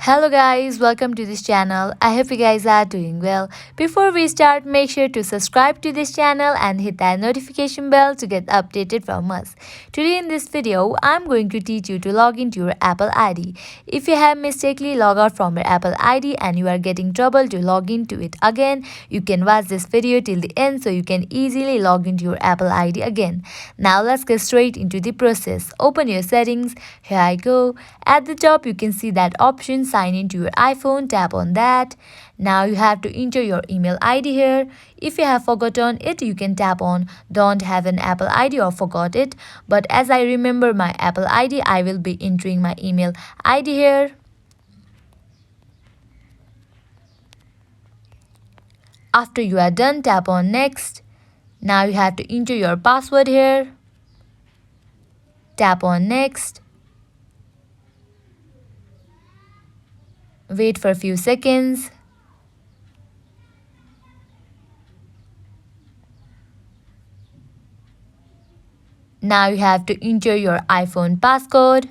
Hello guys, welcome to this channel. I hope you guys are doing well. Before we start, make sure to subscribe to this channel and hit that notification bell to get updated from us. Today in this video, I'm going to teach you to log into your Apple ID. If you have mistakenly logged out from your Apple ID and you are getting trouble to log into it again, you can watch this video till the end so you can easily log into your Apple ID again. Now let's get straight into the process. Open your settings. Here I go. At the top, you can see that option sign into your iPhone. Tap on that. Now you have to enter your email ID here. If you have forgotten it, you can tap on don't have an Apple ID or forgot it. But as I remember my Apple ID, I will be entering my email ID here. After you are done, tap on next. Now you have to enter your password here. Tap on next. Wait for a few seconds. Now you have to enter your iPhone passcode.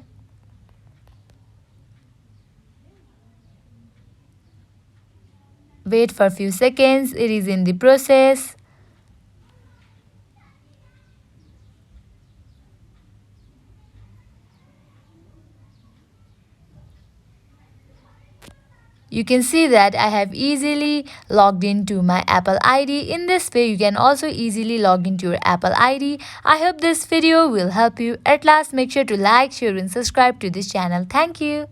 Wait for a few seconds. It is in the process. You can see that I have easily logged into my Apple ID. In this way, you can also easily log into your Apple ID. I hope this video will help you. At last, make sure to like, share and subscribe to this channel. Thank you.